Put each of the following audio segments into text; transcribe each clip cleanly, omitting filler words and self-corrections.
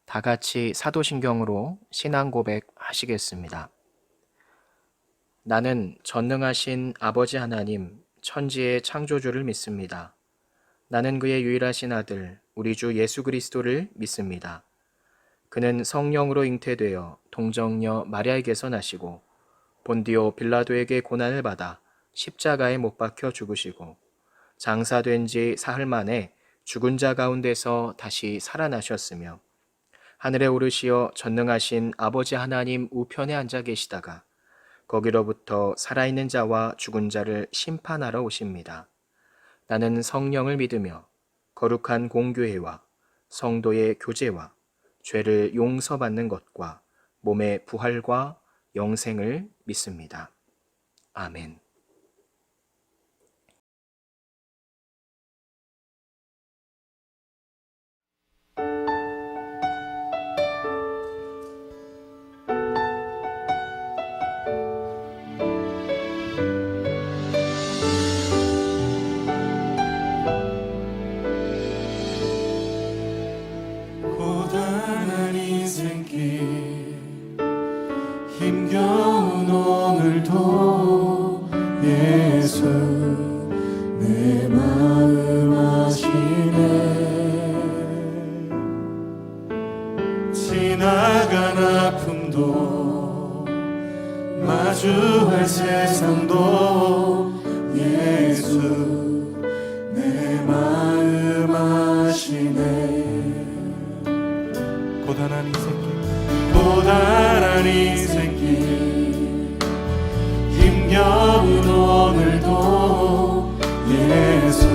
다 같이 사도신경으로 신앙 고백 하시겠습니다. 나는 전능하신 아버지 하나님, 천지의 창조주를 믿습니다. 나는 그의 유일하신 아들, 우리 주 예수 그리스도를 믿습니다. 그는 성령으로 잉태되어 동정녀 마리아에게서 나시고 본디오 빌라도에게 고난을 받아 십자가에 못 박혀 죽으시고 장사된 지 사흘 만에 죽은 자 가운데서 다시 살아나셨으며 하늘에 오르시어 전능하신 아버지 하나님 우편에 앉아 계시다가 거기로부터 살아있는 자와 죽은 자를 심판하러 오십니다. 나는 성령을 믿으며 거룩한 공교회와 성도의 교제와 죄를 용서받는 것과 몸의 부활과 영생을 믿습니다. 아멘. 고단한 인생길 힘겨운 오늘도 예수 내 마음 아시네. 지나간 아픔도 마주할 세상도 예수 내 마음 아시네. 고단한 인생길 힘겨운 오늘도 예수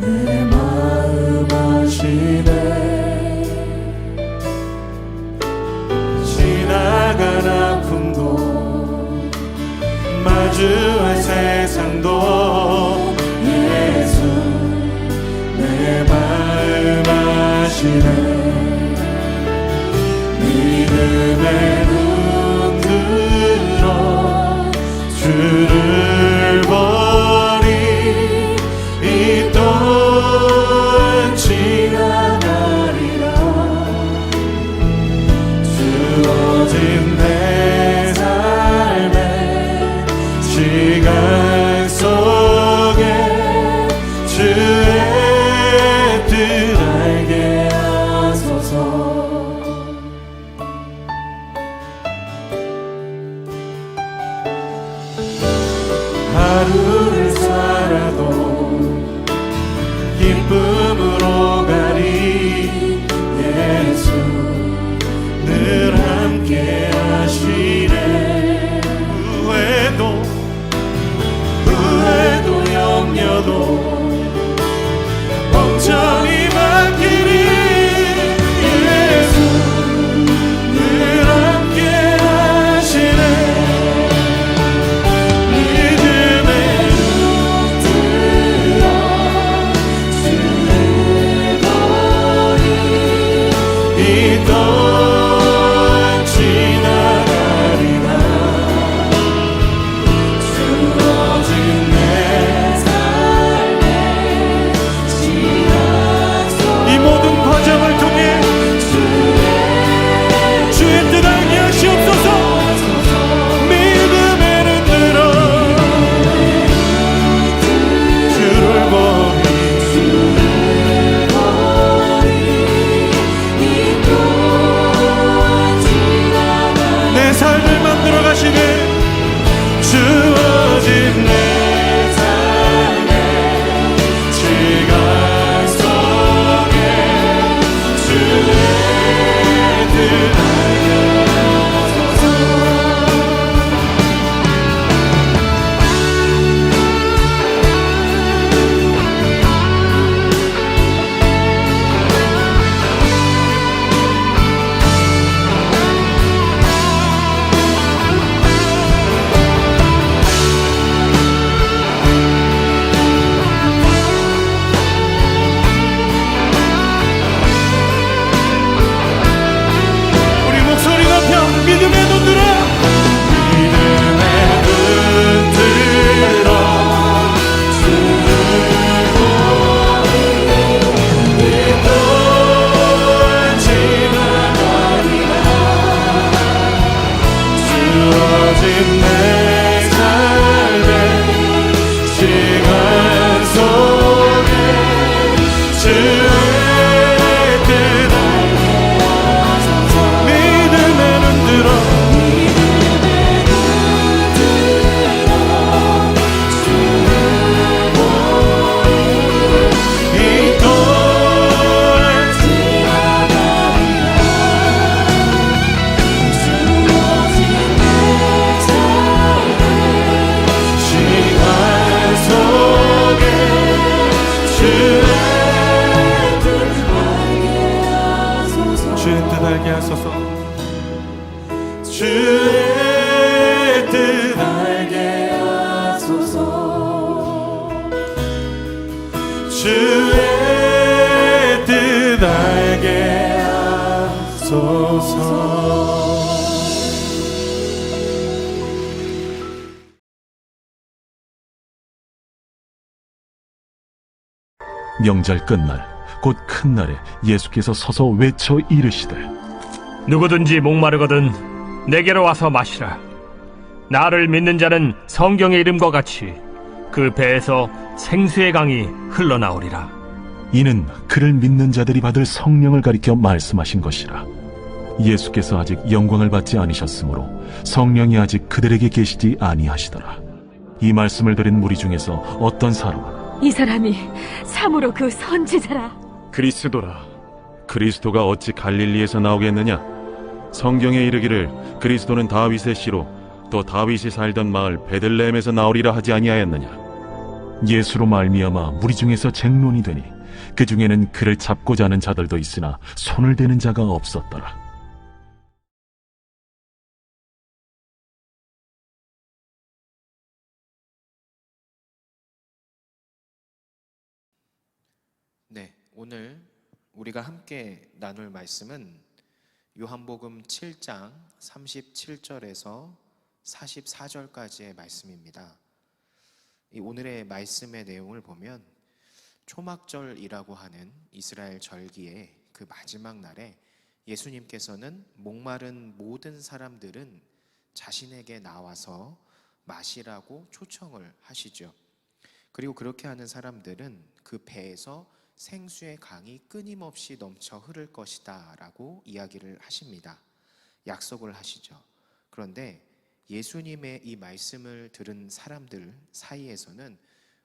내 마음 아시네. 지나간 아픔도 마주할 세상도 예수 내 마음 아시네. 믿음의 눈 들어 주를 보니 이 또한 지나가리라. 주어진 내 삶의 시간 속에 주의 뜻 알게 하소서. 하루를 살아도 기쁨으로 가리. 예수 늘 함께 하시네. 후회도 염려도 멍청이 맡기니. 예수 늘 함께 하시네. 주의 뜻 알게 하소서. 명절 끝날 곧 큰 날에 예수께서 서서 외쳐 이르시되 누구든지 목마르거든 내게로 와서 마시라. 나를 믿는 자는 성경의 이름과 같이 그 배에서 생수의 강이 흘러나오리라. 이는 그를 믿는 자들이 받을 성령을 가리켜 말씀하신 것이라. 예수께서 아직 영광을 받지 않으셨으므로 성령이 아직 그들에게 계시지 아니하시더라. 이 말씀을 들은 무리 중에서 어떤 사람은 이 사람이 참으로 그 선지자라. 그리스도라. 그리스도가 어찌 갈릴리에서 나오겠느냐? 성경에 이르기를 그리스도는 다윗의 씨로 또 다윗이 살던 마을 베들레헴에서 나오리라 하지 아니하였느냐? 예수로 말미암아 무리 중에서 쟁론이 되니 그 중에는 그를 잡고자 하는 자들도 있으나 손을 대는 자가 없었더라. 네, 오늘 우리가 함께 나눌 말씀은 요한복음 7장 37절에서 44절까지의 말씀입니다. 이 오늘의 말씀의 내용을 보면 초막절이라고 하는 이스라엘 절기의 그 마지막 날에 예수님께서는 목마른 모든 사람들은 자신에게 나와서 마시라고 초청을 하시죠. 그리고 그렇게 하는 사람들은 그 배에서 생수의 강이 끊임없이 넘쳐 흐를 것이다 라고 이야기를 하십니다. 약속을 하시죠. 그런데 예수님의 이 말씀을 들은 사람들 사이에서는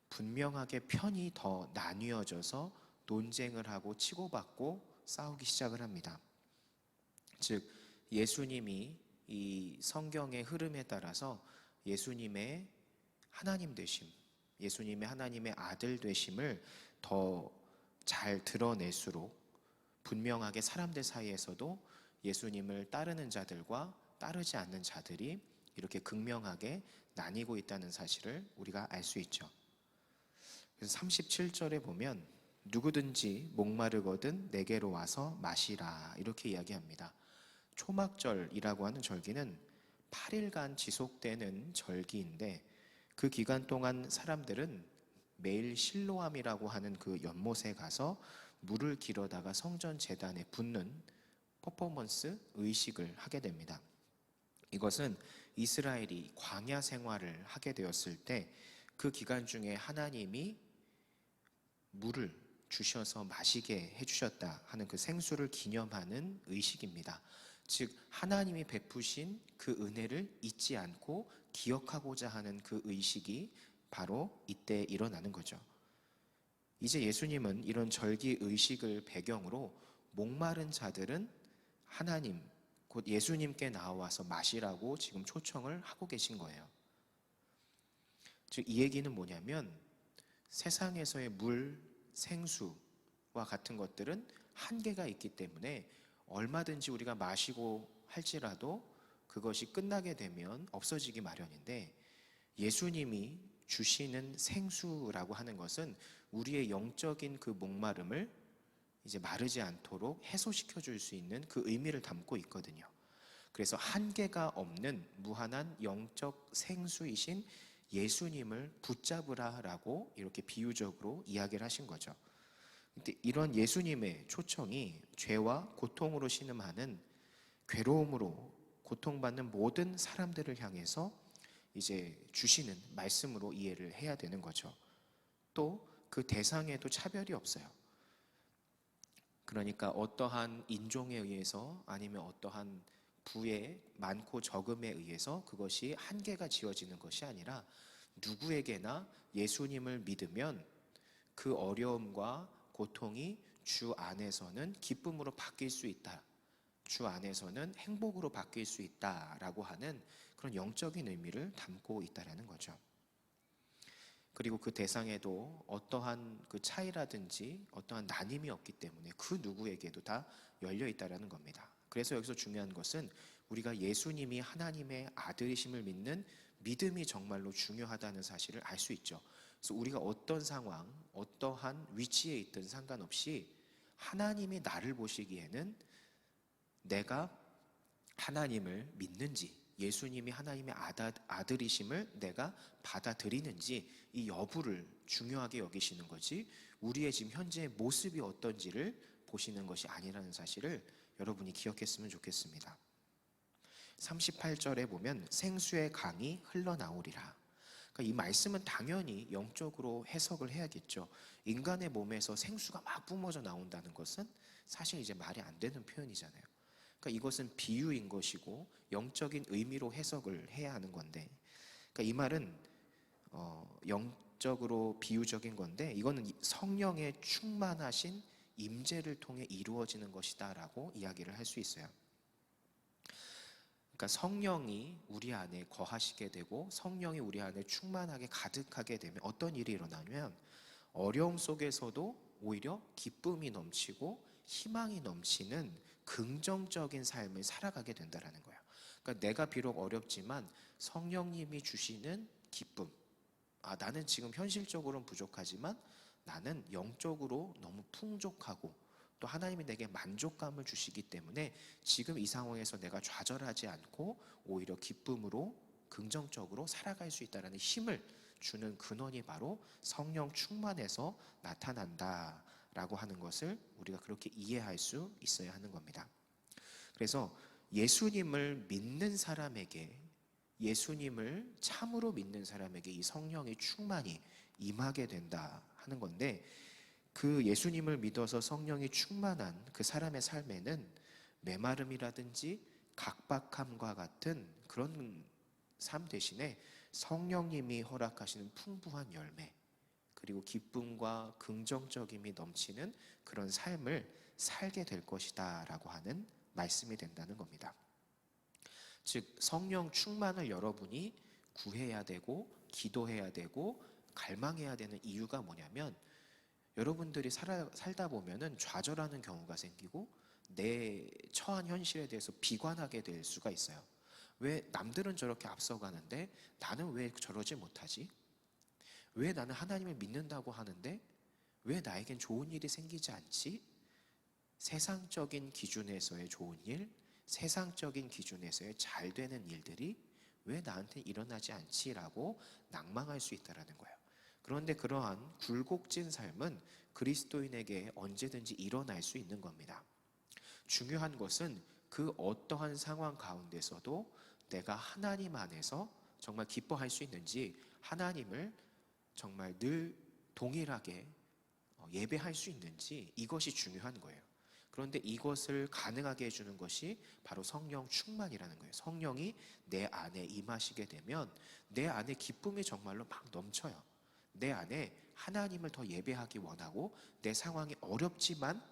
분명하게 편이 더 나뉘어져서 논쟁을 하고 치고받고 싸우기 시작을 합니다. 즉 예수님이 이 성경의 흐름에 따라서 예수님의 하나님 되심, 예수님의 하나님의 아들 되심을 더 잘 드러낼수록 분명하게 사람들 사이에서도 예수님을 따르는 자들과 따르지 않는 자들이 이렇게 극명하게 나뉘고 있다는 사실을 우리가 알 수 있죠. 그래서 37절에 보면 누구든지 목마르거든 내게로 와서 마시라 이렇게 이야기합니다. 초막절이라고 하는 절기는 8일간 지속되는 절기인데 그 기간 동안 사람들은 매일 실로암이라고 하는 그 연못에 가서 물을 길어다가 성전 제단에 붓는 퍼포먼스 의식을 하게 됩니다. 이것은 이스라엘이 광야 생활을 하게 되었을 때 그 기간 중에 하나님이 물을 주셔서 마시게 해주셨다 하는 그 생수를 기념하는 의식입니다. 즉 하나님이 베푸신 그 은혜를 잊지 않고 기억하고자 하는 그 의식이 바로 이때 일어나는 거죠. 이제 예수님은 이런 절기 의식을 배경으로 목마른 자들은 하나님 곧 예수님께 나와서 마시라고 지금 초청을 하고 계신 거예요. 즉 이 얘기는 뭐냐면 세상에서의 물, 생수와 같은 것들은 한계가 있기 때문에 얼마든지 우리가 마시고 할지라도 그것이 끝나게 되면 없어지기 마련인데 예수님이 주시는 생수라고 하는 것은 우리의 영적인 그 목마름을 이제 마르지 않도록 해소시켜 줄 수 있는 그 의미를 담고 있거든요. 그래서 한계가 없는 무한한 영적 생수이신 예수님을 붙잡으라라고 이렇게 비유적으로 이야기를 하신 거죠. 근데 이런 예수님의 초청이 죄와 고통으로 신음하는 괴로움으로 고통받는 모든 사람들을 향해서 이제 주시는 말씀으로 이해를 해야 되는 거죠. 또 그 대상에도 차별이 없어요. 그러니까 어떠한 인종에 의해서 아니면 어떠한 부의 많고 적음에 의해서 그것이 한계가 지어지는 것이 아니라 누구에게나 예수님을 믿으면 그 어려움과 고통이 주 안에서는 기쁨으로 바뀔 수 있다. 주 안에서는 행복으로 바뀔 수 있다라고 하는 그런 영적인 의미를 담고 있다라는 거죠. 그리고 그 대상에도 어떠한 그 차이라든지 어떠한 나님이 없기 때문에 그 누구에게도 다 열려 있다라는 겁니다. 그래서 여기서 중요한 것은 우리가 예수님이 하나님의 아들이심을 믿는 믿음이 정말로 중요하다는 사실을 알 수 있죠. 그래서 우리가 어떤 상황, 어떠한 위치에 있든 상관없이 하나님이 나를 보시기에는 내가 하나님을 믿는지, 예수님이 하나님의 아들이심을 내가 받아들이는지 이 여부를 중요하게 여기시는 거지, 우리의 지금 현재의 모습이 어떤지를 보시는 것이 아니라는 사실을 여러분이 기억했으면 좋겠습니다. 38절에 보면 생수의 강이 흘러나오리라. 그러니까 이 말씀은 당연히 영적으로 해석을 해야겠죠. 인간의 몸에서 생수가 막 뿜어져 나온다는 것은 사실 이제 말이 안 되는 표현이잖아요. 그러니까 이것은 비유인 것이고 영적인 의미로 해석을 해야 하는 건데, 그러니까 이 말은 영적으로 비유적인 건데, 이거는 성령의 충만하신 임재를 통해 이루어지는 것이다라고 이야기를 할 수 있어요. 그러니까 성령이 우리 안에 거하시게 되고 성령이 우리 안에 충만하게 가득하게 되면 어떤 일이 일어나면 어려움 속에서도 오히려 기쁨이 넘치고 희망이 넘치는 긍정적인 삶을 살아가게 된다는 거예요. 그러니까 내가 비록 어렵지만 성령님이 주시는 기쁨, 나는 지금 현실적으로는 부족하지만 나는 영적으로 너무 풍족하고 또 하나님이 내게 만족감을 주시기 때문에 지금 이 상황에서 내가 좌절하지 않고 오히려 기쁨으로 긍정적으로 살아갈 수 있다는 힘을 주는 근원이 바로 성령 충만해서 나타난다라고 하는 것을 우리가 그렇게 이해할 수 있어야 하는 겁니다. 그래서 예수님을 믿는 사람에게, 예수님을 참으로 믿는 사람에게 이 성령의 충만이 임하게 된다 하는 건데, 그 예수님을 믿어서 성령이 충만한 그 사람의 삶에는 메마름이라든지 각박함과 같은 그런 삶 대신에 성령님이 허락하시는 풍부한 열매, 그리고 기쁨과 긍정적임이 넘치는 그런 삶을 살게 될 것이다 라고 하는 말씀이 된다는 겁니다. 즉 성령 충만을 여러분이 구해야 되고 기도해야 되고 갈망해야 되는 이유가 뭐냐면, 여러분들이 살다 보면은 좌절하는 경우가 생기고 내 처한 현실에 대해서 비관하게 될 수가 있어요. 왜 남들은 저렇게 앞서가는데 나는 왜 저러지 못하지? 왜 나는 하나님을 믿는다고 하는데 왜 나에겐 좋은 일이 생기지 않지? 세상적인 기준에서의 좋은 일, 세상적인 기준에서의 잘 되는 일들이 왜 나한테 일어나지 않지라고 낭망할 수 있다는 거예요. 그런데 그러한 굴곡진 삶은 그리스도인에게 언제든지 일어날 수 있는 겁니다. 중요한 것은 그 어떠한 상황 가운데서도 내가 하나님 안에서 정말 기뻐할 수 있는지, 하나님을 정말 늘 동일하게 예배할 수 있는지, 이것이 중요한 거예요. 그런데 이것을 가능하게 해주는 것이 바로 성령 충만이라는 거예요. 성령이 내 안에 임하시게 되면 내 안에 기쁨이 정말로 막 넘쳐요. 내 안에 하나님을 더 예배하기 원하고 내 상황이 어렵지만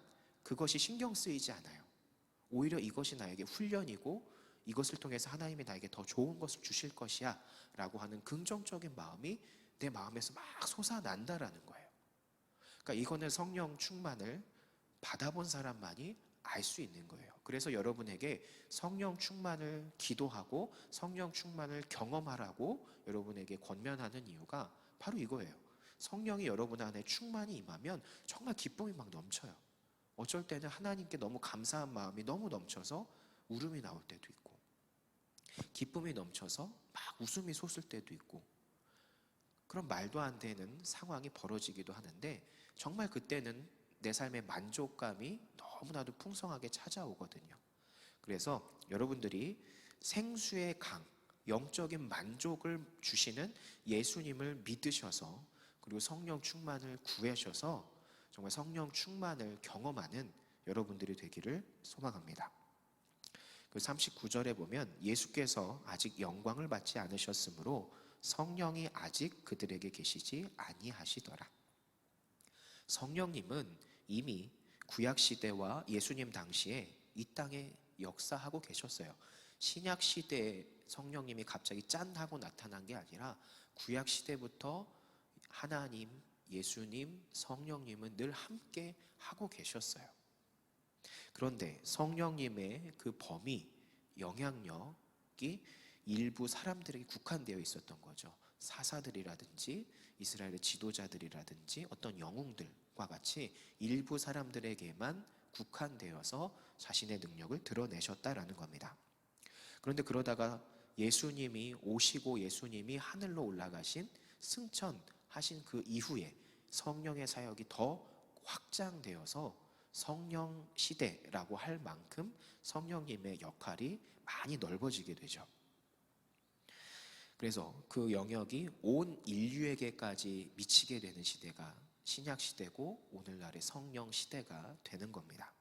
그것이 신경 쓰이지 않아요. 오히려 이것이 나에게 훈련이고 이것을 통해서 하나님이 나에게 더 좋은 것을 주실 것이야 라고 하는 긍정적인 마음이 내 마음에서 막 솟아난다라는 거예요. 그러니까 이거는 성령 충만을 받아본 사람만이 알 수 있는 거예요. 그래서 여러분에게 성령 충만을 기도하고 성령 충만을 경험하라고 여러분에게 권면하는 이유가 바로 이거예요. 성령이 여러분 안에 충만히 임하면 정말 기쁨이 막 넘쳐요. 어쩔 때는 하나님께 너무 감사한 마음이 너무 넘쳐서 울음이 나올 때도 있고, 기쁨이 넘쳐서 막 웃음이 솟을 때도 있고, 그런 말도 안 되는 상황이 벌어지기도 하는데 정말 그때는 내 삶의 만족감이 너무나도 풍성하게 찾아오거든요. 그래서 여러분들이 생수의 강, 영적인 만족을 주시는 예수님을 믿으셔서, 그리고 성령 충만을 구하셔서 정말 성령 충만을 경험하는 여러분들이 되기를 소망합니다. 39절에 보면 예수께서 아직 영광을 받지 않으셨으므로 성령이 아직 그들에게 계시지 아니하시더라. 성령님은 이미 구약시대와 예수님 당시에 이 땅에 역사하고 계셨어요. 신약시대에 성령님이 갑자기 짠 하고 나타난 게 아니라 구약시대부터 하나님, 예수님, 성령님은 늘 함께 하고 계셨어요. 그런데 성령님의 그 범위, 영향력이 일부 사람들에게 국한되어 있었던 거죠. 사사들이라든지 이스라엘의 지도자들이라든지 어떤 영웅들과 같이 일부 사람들에게만 국한되어서 자신의 능력을 드러내셨다라는 겁니다. 그런데 그러다가 예수님이 오시고 예수님이 하늘로 올라가신 승천하신 그 이후에 성령의 사역이 더 확장되어서 성령 시대라고 할 만큼 성령님의 역할이 많이 넓어지게 되죠. 그래서 그 영역이 온 인류에게까지 미치게 되는 시대가 신약 시대고 오늘날의 성령 시대가 되는 겁니다.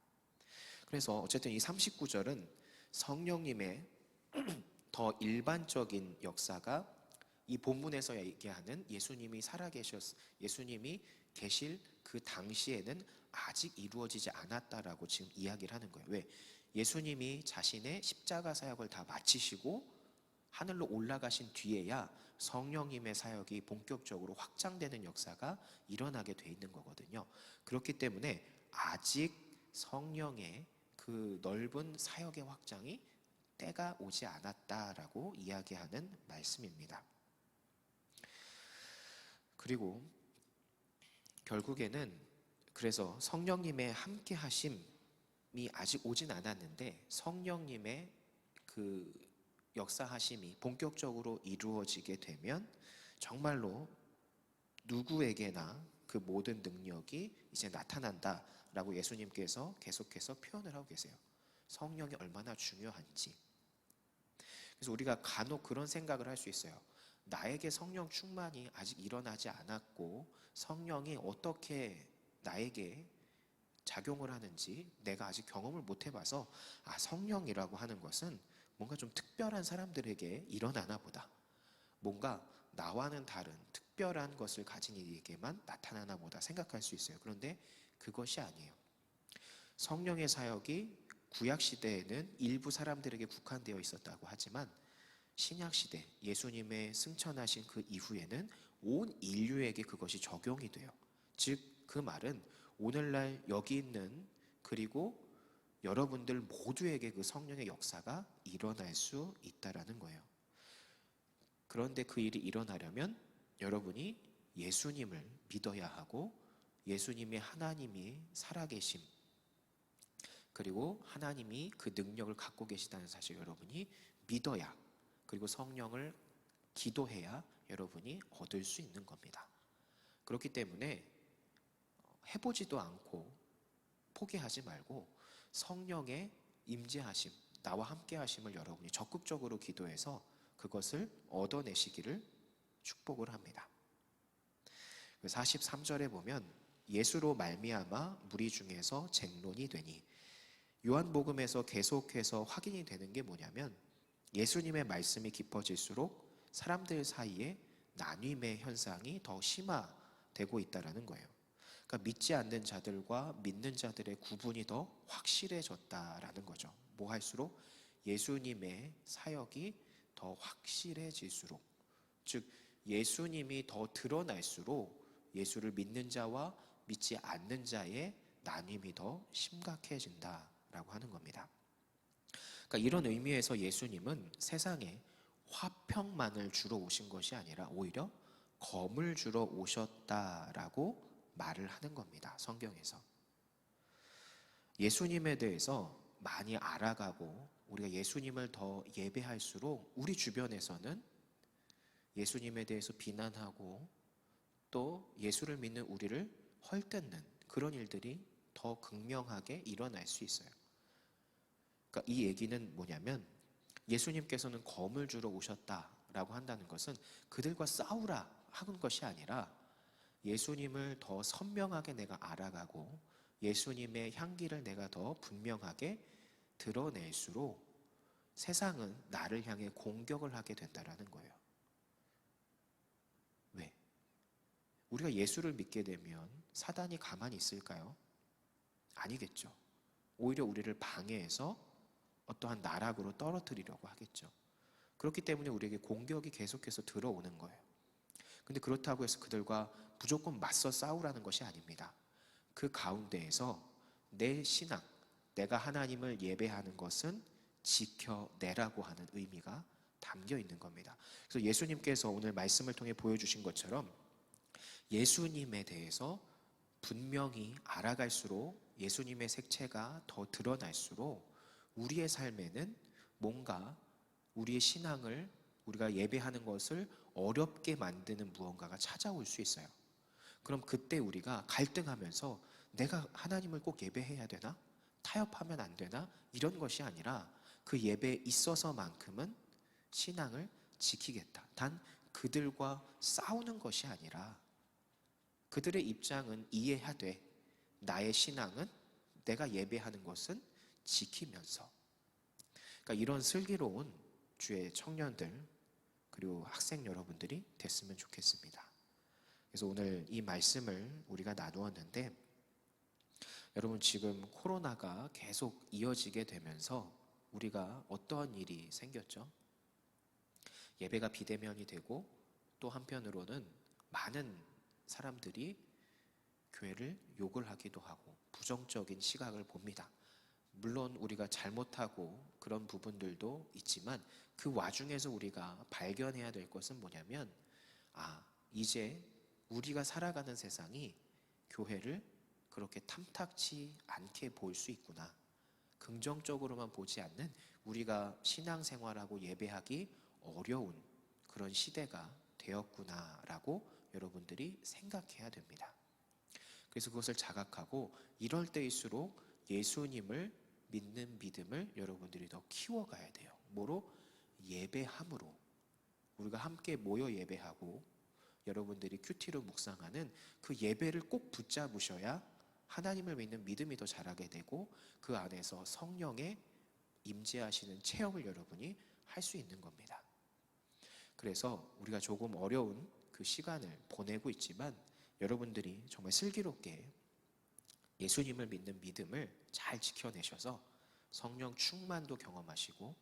그래서 어쨌든 이 39절은 성령님의 더 일반적인 역사가 이 본문에서 얘기하는 예수님이 예수님이 계실 그 당시에는 아직 이루어지지 않았다라고 지금 이야기를 하는 거예요. 왜? 예수님이 자신의 십자가 사역을 다 마치시고 하늘로 올라가신 뒤에야 성령님의 사역이 본격적으로 확장되는 역사가 일어나게 돼 있는 거거든요. 그렇기 때문에 아직 성령의 그 넓은 사역의 확장이 때가 오지 않았다라고 이야기하는 말씀입니다. 그리고 결국에는 그래서 성령님의 함께 하심이 아직 오진 않았는데 성령님의 그 역사하심이 본격적으로 이루어지게 되면 정말로 누구에게나 그 모든 능력이 이제 나타난다라고 예수님께서 계속해서 표현을 하고 계세요. 성령이 얼마나 중요한지. 그래서 우리가 간혹 그런 생각을 할 수 있어요. 나에게 성령 충만이 아직 일어나지 않았고 성령이 어떻게 나에게 작용을 하는지 내가 아직 경험을 못 해봐서 성령이라고 하는 것은 뭔가 좀 특별한 사람들에게 일어나나 보다. 뭔가 나와는 다른 특별한 것을 가진 이에게만 나타나나 보다 생각할 수 있어요. 그런데 그것이 아니에요. 성령의 사역이 구약시대에는 일부 사람들에게 국한되어 있었다고 하지만 신약시대 예수님의 승천하신 그 이후에는 온 인류에게 그것이 적용이 돼요. 즉 그 말은 오늘날 여기 있는 그리고 여러분들 모두에게 그 성령의 역사가 일어날 수 있다라는 거예요. 그런데 그 일이 일어나려면 여러분이 예수님을 믿어야 하고 예수님의 하나님이 살아계심 그리고 하나님이 그 능력을 갖고 계시다는 사실 여러분이 믿어야 그리고 성령을 기도해야 여러분이 얻을 수 있는 겁니다. 그렇기 때문에 해보지도 않고 포기하지 말고 성령의 임재하심, 나와 함께 하심을 여러분이 적극적으로 기도해서 그것을 얻어내시기를 축복을 합니다. 43절에 보면 예수로 말미암아 무리 중에서 쟁론이 되니 요한복음에서 계속해서 확인이 되는 게 뭐냐면 예수님의 말씀이 깊어질수록 사람들 사이에 나눔의 현상이 더 심화되고 있다는 거예요. 그러니까 믿지 않는 자들과 믿는 자들의 구분이 더 확실해졌다라는 거죠. 뭐 할수록 예수님의 사역이 더 확실해질수록, 즉 예수님이 더 드러날수록 예수를 믿는 자와 믿지 않는 자의 나눔이 더 심각해진다라고 하는 겁니다. 그러니까 이런 의미에서 예수님은 세상에 화평만을 주러 오신 것이 아니라 오히려 검을 주러 오셨다라고 말을 하는 겁니다. 성경에서. 예수님에 대해서 많이 알아가고 우리가 예수님을 더 예배할수록 우리 주변에서는 예수님에 대해서 비난하고 또 예수를 믿는 우리를 헐뜯는 그런 일들이 더 극명하게 일어날 수 있어요. 그러니까 이 얘기는 뭐냐면 예수님께서는 검을 주러 오셨다라고 한다는 것은 그들과 싸우라 하는 것이 아니라 예수님을 더 선명하게 내가 알아가고 예수님의 향기를 내가 더 분명하게 드러낼수록 세상은 나를 향해 공격을 하게 된다는 거예요. 왜? 우리가 예수를 믿게 되면 사단이 가만히 있을까요? 아니겠죠. 오히려 우리를 방해해서 어떠한 나락으로 떨어뜨리려고 하겠죠. 그렇기 때문에 우리에게 공격이 계속해서 들어오는 거예요. 근데 그렇다고 해서 그들과 무조건 맞서 싸우라는 것이 아닙니다. 그 가운데에서 내 신앙, 내가 하나님을 예배하는 것은 지켜내라고 하는 의미가 담겨 있는 겁니다. 그래서 예수님께서 오늘 말씀을 통해 보여주신 것처럼 예수님에 대해서 분명히 알아갈수록 예수님의 색채가 더 드러날수록 우리의 삶에는 뭔가 우리의 신앙을 우리가 예배하는 것을 어렵게 만드는 무언가가 찾아올 수 있어요. 그럼 그때 우리가 갈등하면서 내가 하나님을 꼭 예배해야 되나? 타협하면 안 되나? 이런 것이 아니라 그 예배에 있어서만큼은 신앙을 지키겠다. 단 그들과 싸우는 것이 아니라 그들의 입장은 이해하되 나의 신앙은 내가 예배하는 것은 지키면서, 그러니까 이런 슬기로운 주의 청년들 그리고 학생 여러분들이 됐으면 좋겠습니다. 그래서 오늘 이 말씀을 우리가 나누었는데, 여러분 지금 코로나가 계속 이어지게 되면서 우리가 어떠한 일이 생겼죠? 예배가 비대면이 되고 또 한편으로는 많은 사람들이 교회를 욕을 하기도 하고 부정적인 시각을 봅니다. 물론 우리가 잘못하고 그런 부분들도 있지만 그 와중에서 우리가 발견해야 될 것은 뭐냐면, 이제 우리가 살아가는 세상이 교회를 그렇게 탐탁치 않게 볼 수 있구나. 긍정적으로만 보지 않는, 우리가 신앙생활하고 예배하기 어려운 그런 시대가 되었구나라고 여러분들이 생각해야 됩니다. 그래서 그것을 자각하고 이럴 때일수록 예수님을 믿는 믿음을 여러분들이 더 키워가야 돼요. 뭐로? 예배함으로. 우리가 함께 모여 예배하고 여러분들이 큐티로 묵상하는 그 예배를 꼭 붙잡으셔야 하나님을 믿는 믿음이 더 자라게 되고 그 안에서 성령의 임재하시는 체험을 여러분이 할 수 있는 겁니다. 그래서 우리가 조금 어려운 그 시간을 보내고 있지만 여러분들이 정말 슬기롭게 예수님을 믿는 믿음을 잘 지켜내셔서 성령 충만도 경험하시고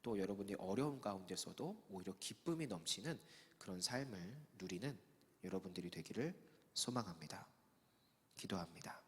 또 여러분이 어려운 가운데서도 오히려 기쁨이 넘치는 그런 삶을 누리는 여러분들이 되기를 소망합니다. 기도합니다.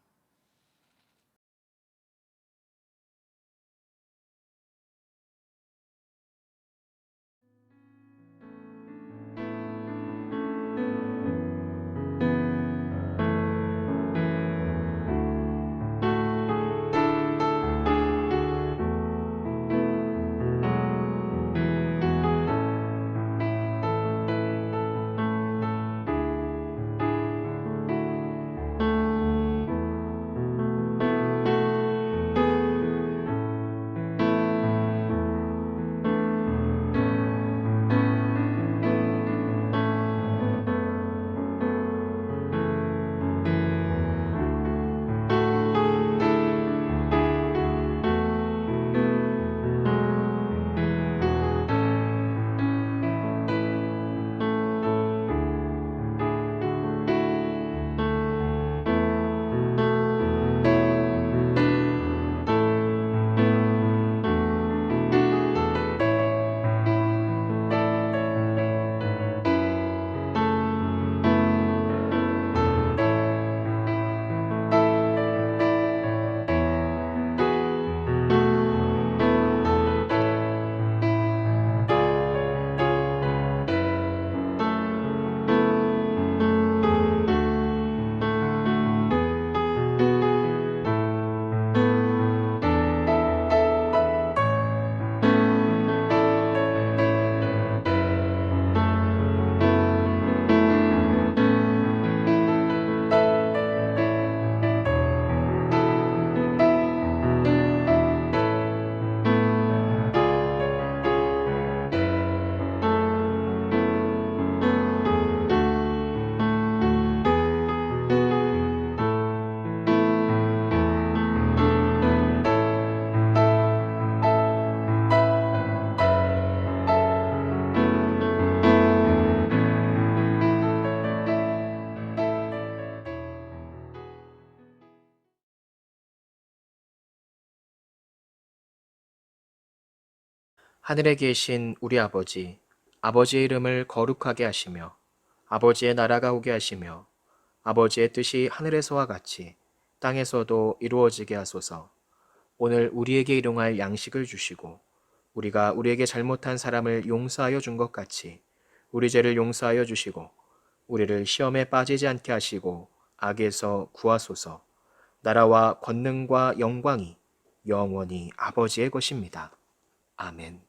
하늘에 계신 우리 아버지, 아버지의 이름을 거룩하게 하시며 아버지의 나라가 오게 하시며 아버지의 뜻이 하늘에서와 같이 땅에서도 이루어지게 하소서. 오늘 우리에게 일용할 양식을 주시고 우리가 우리에게 잘못한 사람을 용서하여 준 것 같이 우리 죄를 용서하여 주시고 우리를 시험에 빠지지 않게 하시고 악에서 구하소서. 나라와 권능과 영광이 영원히 아버지의 것입니다. 아멘.